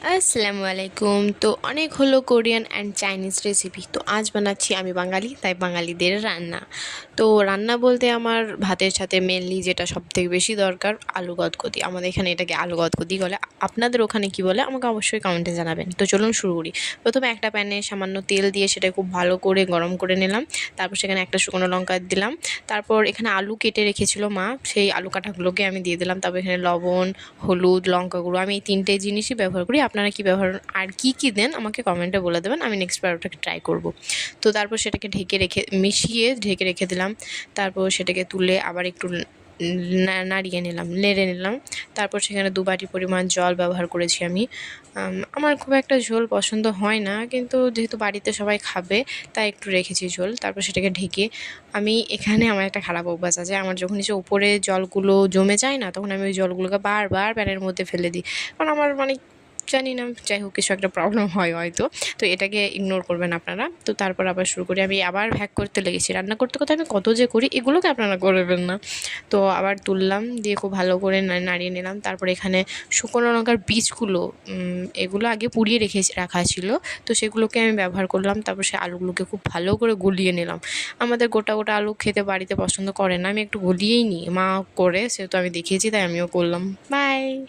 আসসালামু আলাইকুম। তো অনেক হলো কোরিয়ান অ্যান্ড চাইনিজ রেসিপি। তো আজ বানাচ্ছি আমি বাঙালি, তাই বাঙালিদের রান্না। তো রান্না বলতে আমার ভাতের সাথে মেনলি যেটা সবথেকে বেশি দরকার আলু গদগদি। আমাদের এখানে এটাকে আলু গদগদি বলে। আপনাদের ওখানে কী বলে আমাকে অবশ্যই কমেন্টে জানাবেন। তো চলুন শুরু করি। প্রথমে একটা প্যানে সামান্য তেল দিয়ে সেটা খুব ভালো করে গরম করে নিলাম। তারপর সেখানে একটা শুকনো লঙ্কা দিলাম। তারপর এখানে আলু কেটে রেখেছিল মা, সেই আলু কাটাগুলোকে আমি দিয়ে দিলাম। তারপর এখানে লবণ, হলুদ, লঙ্কা গুঁড়ো, আমি এই ৩টে জিনিসই ব্যবহার করি। আপনারা কী ব্যবহার আর কী দেন আমাকে কমেন্টে বলে দেবেন, আমি নেক্সট বার ওটাকে ট্রাই করব। তো তারপর সেটাকে ঢেকে রেখে দিলাম। তারপর সেটাকে তুলে আবার একটু নাড়িয়ে নিলাম, নেড়ে নিলাম। তারপর সেখানে ২ বাটি পরিমাণ জল ব্যবহার করেছি আমি। আমার খুব একটা ঝোল পছন্দ হয় না, কিন্তু যেহেতু বাড়িতে সবাই খাবে তাই একটু রেখেছি ঝোল। তারপর সেটাকে ঢেকে এখানে আমার একটা খারাপ অভ্যাস আছে। আমার যখন এসে উপরে জলগুলো জমে যায় না, তখন আমি ওই জলগুলোকে বারবার প্যানের মধ্যে ফেলে দিই। কারণ আমার জানি না, যাই হোক কিছু একটা প্রবলেম হয় হয়তো। তো এটাকে ইগনোর করবেন আপনারা। তো তারপর আবার শুরু করি। আমি আবার ভ্যাক করতে লেগেছি। রান্না করতে আমি কত যে করি, এগুলোকে আপনারা করবেন না। তো আবার তুললাম, দিয়ে খুব ভালো করে নাড়িয়ে নিলাম। তারপর এখানে শুকনো লঙ্কার বীজগুলো, এগুলো আগে পুড়িয়ে রাখা ছিল, তো সেগুলোকে আমি ব্যবহার করলাম। তারপর সেই আলুগুলোকে খুব ভালো করে গুলিয়ে নিলাম। আমাদের গোটা আলু খেতে বাড়িতে পছন্দ করে না, আমি একটু গুলিয়েই নিই। মা করে, সেহেতু আমি দেখিয়েছি তাই আমিও করলাম। বাই।